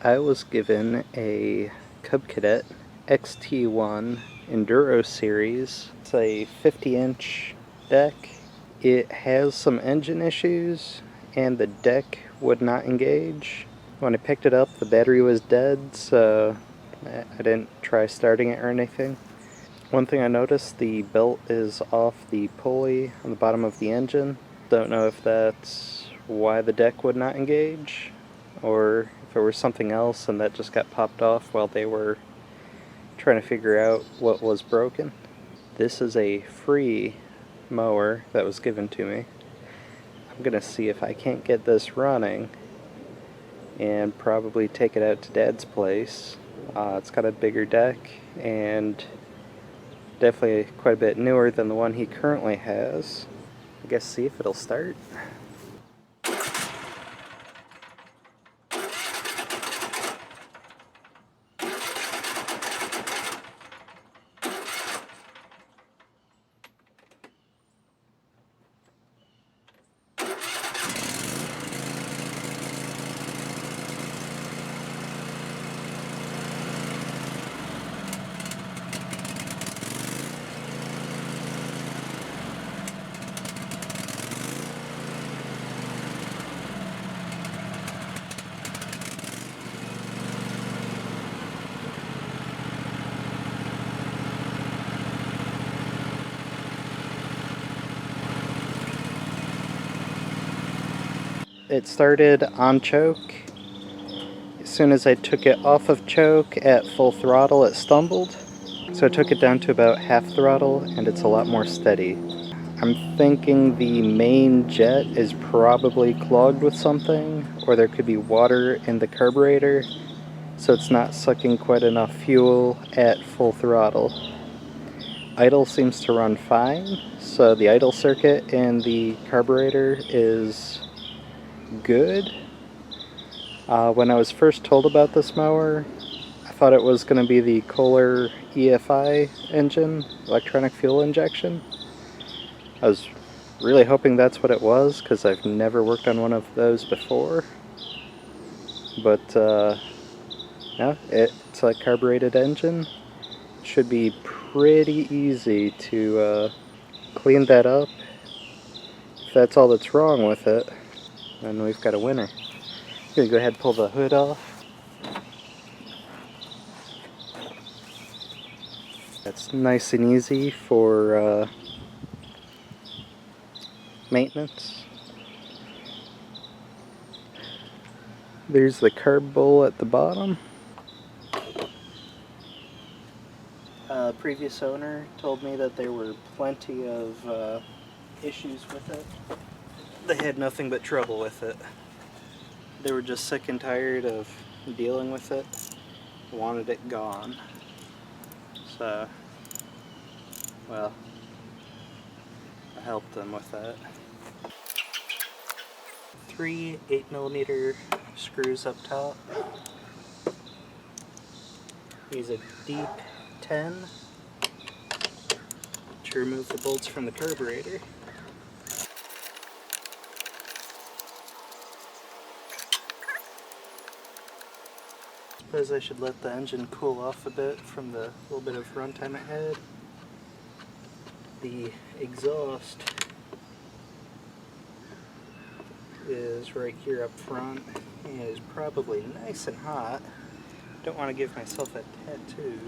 I was given a Cub Cadet XT1 Enduro series. It's a 50-inch deck. It has some engine issues and the deck would not engage. When I picked it up, the battery was dead, so I didn't try starting it or anything. One thing I noticed, the belt is off the pulley on the bottom of the engine. Don't know if that's why the deck would not engage, or if it was something else and that just got popped off while they were trying to figure out what was broken. This is a free mower that was given to me. I'm gonna see if I can't get this running and probably take it out to Dad's place. It's got a bigger deck and definitely quite a bit newer than the one he currently has. I guess see if it'll start. It started on choke. As soon as I took it off of choke at full throttle, it stumbled. So I took it down to about half throttle and it's a lot more steady. I'm thinking the main jet is probably clogged with something, or there could be water in the carburetor, so it's not sucking quite enough fuel at full throttle. Idle seems to run fine, so the idle circuit in the carburetor is good. When I was first told about this mower, I thought it was going to be the Kohler EFI engine, electronic fuel injection. I was really hoping that's what it was, because I've never worked on one of those before. But no, it's a carbureted engine. It should be pretty easy to clean that up. If that's all that's wrong with it, then we've got a winner. I'm gonna go ahead and pull the hood off. That's nice and easy for maintenance. There's the carb bowl at the bottom. Previous owner told me that there were plenty of issues with it. They had nothing but trouble with it. They were just sick and tired of dealing with it, wanted it gone. So, well, I helped them with that. 3 8mm screws up top. Use a deep 10 to remove the bolts from the carburetor. I suppose I should let the engine cool off a bit from the little bit of runtime it had. The exhaust is right here up front and is probably nice and hot. Don't want to give myself a tattoo.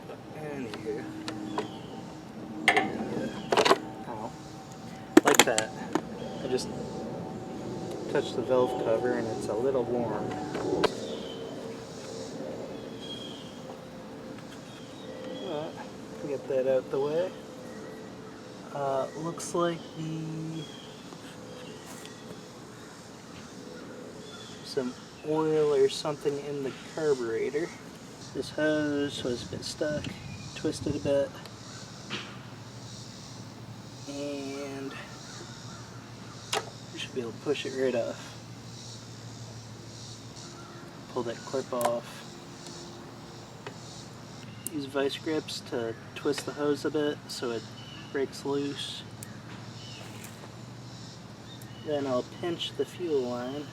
But anywho, ow, like that. I just touched the valve cover and it's a little warm. But, get that out the way. Looks like some oil or something in the carburetor. This hose was a bit stuck, twisted a bit, and we should be able to push it right off. Pull that clip off. Use vice grips to twist the hose a bit so it breaks loose. Then I'll pinch the fuel line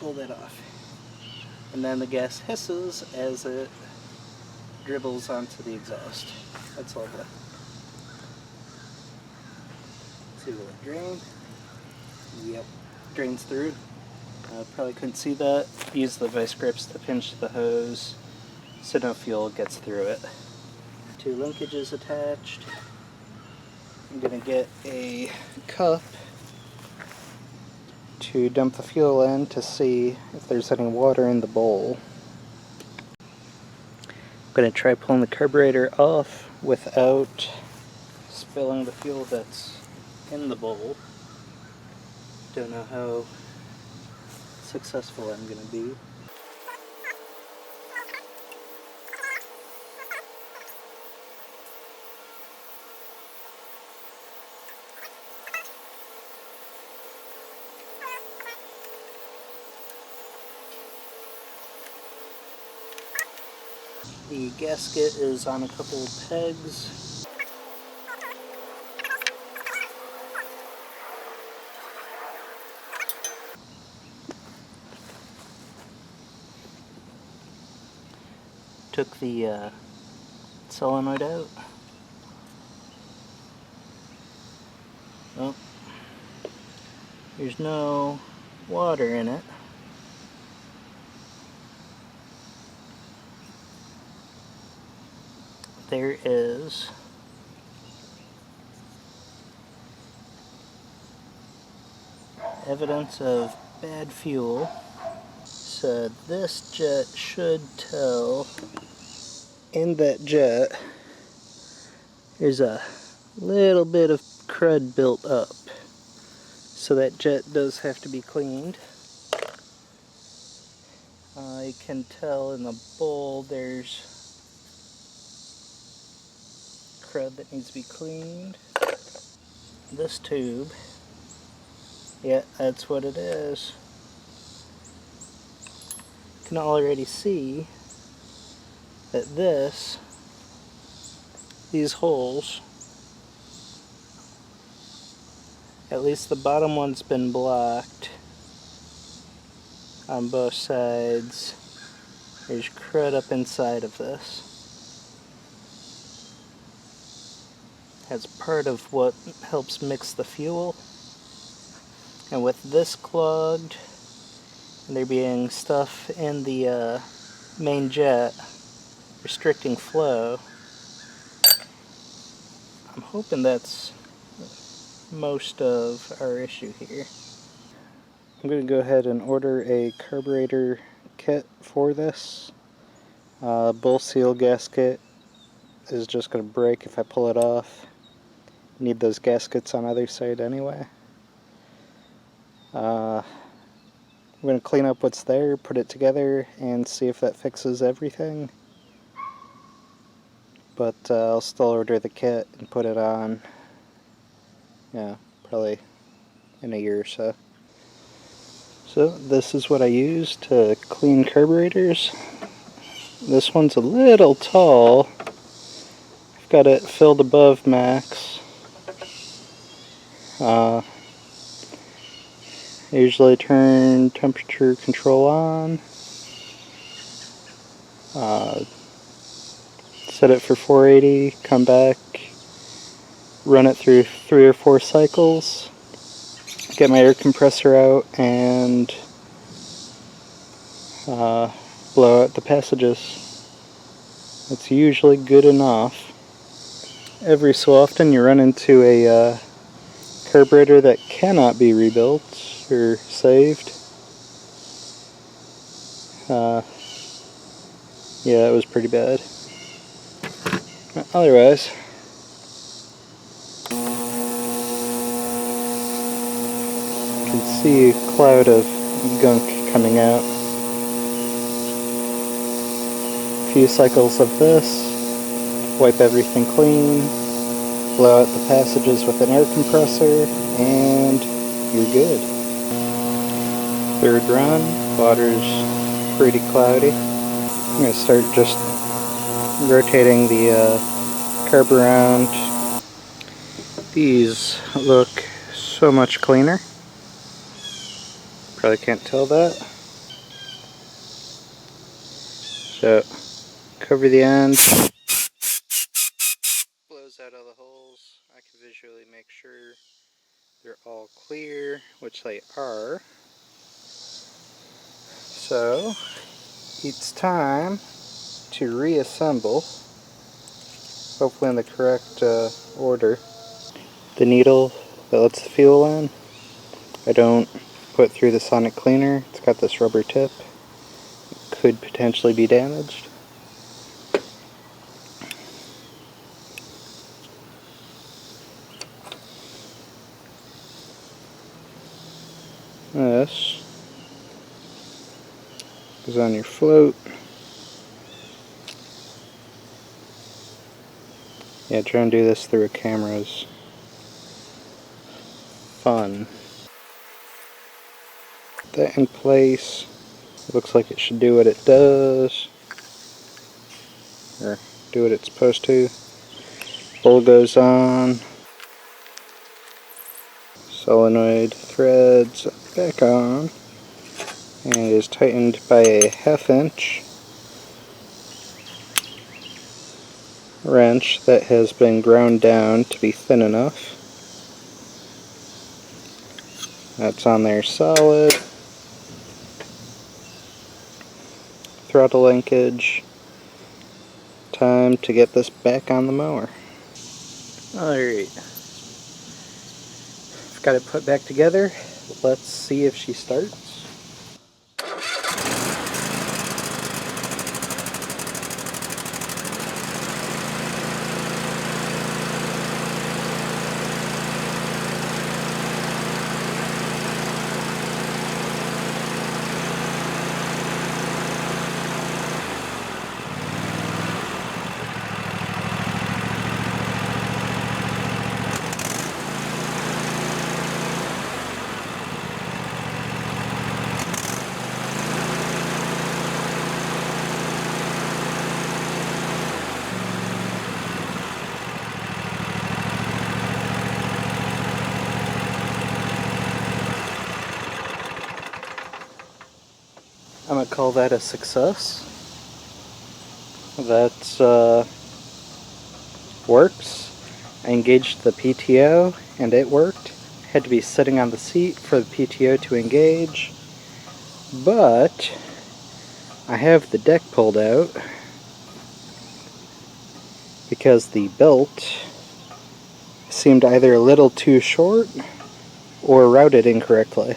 pull that off. And then the gas hisses as it dribbles onto the exhaust. That's lovely. See, will it drain? Yep, drains through. Probably couldn't see that. Use the vice grips to pinch the hose so no fuel gets through it. 2 linkages attached. I'm gonna get a cup to dump the fuel in to see if there's any water in the bowl. I'm gonna try pulling the carburetor off without spilling the fuel that's in the bowl. Don't know how successful I'm gonna be. The gasket is on a couple of pegs. Took the solenoid out. Oh, there's no water in it. There is evidence of bad fuel. So this jet should tell. In that jet, there's a little bit of crud built up. So that jet does have to be cleaned. I can tell in the bowl there's crud that needs to be cleaned. This tube, yeah, that's what it is. You can already see that these holes, at least the bottom one's been blocked on both sides. There's crud up inside of this. That's part of what helps mix the fuel. And with this clogged, and there being stuff in the main jet restricting flow, I'm hoping that's most of our issue here. I'm going to go ahead and order a carburetor kit for this. Bowl seal gasket is just going to break if I pull it off. Need those gaskets on either side anyway. I'm going to clean up what's there, put it together, and see if that fixes everything. But I'll still order the kit and put it on, yeah, probably in a year or so. So this is what I use to clean carburetors. This one's a little tall. I've got it filled above max. I usually turn temperature control on. Set it for 480, come back, run it through 3 or 4 cycles, get my air compressor out, and blow out the passages. That's usually good enough. Every so often you run into a carburetor that cannot be rebuilt or saved. Yeah, it was pretty bad. Otherwise, you can see a cloud of gunk coming out. A few cycles of this, wipe everything clean, blow out the passages with an air compressor, and you're good. Third run, water's pretty cloudy. I'm going to start just rotating the carb around. These look so much cleaner. Probably can't tell that. So cover the end, blows out all the holes. I can visually make sure they're all clear, which they are. So it's time to reassemble, hopefully in the correct order. The needle that lets the fuel in, I don't put through the sonic cleaner. It's got this rubber tip. Could potentially be damaged. This is on your float. Yeah, trying to do this through a camera is fun. Put that in place. Looks like it should do what it does. Or do what it's supposed to. Bowl goes on. Solenoid threads back on. And it is tightened by a 1/2 inch wrench that has been ground down to be thin enough. That's on there solid. Throttle linkage. Time to get this back on the mower. Alright. I've got it put back together. Let's see if she starts. I'm going to call that a success. That works. I engaged the PTO and it worked. Had to be sitting on the seat for the PTO to engage. But I have the deck pulled out because the belt seemed either a little too short or routed incorrectly.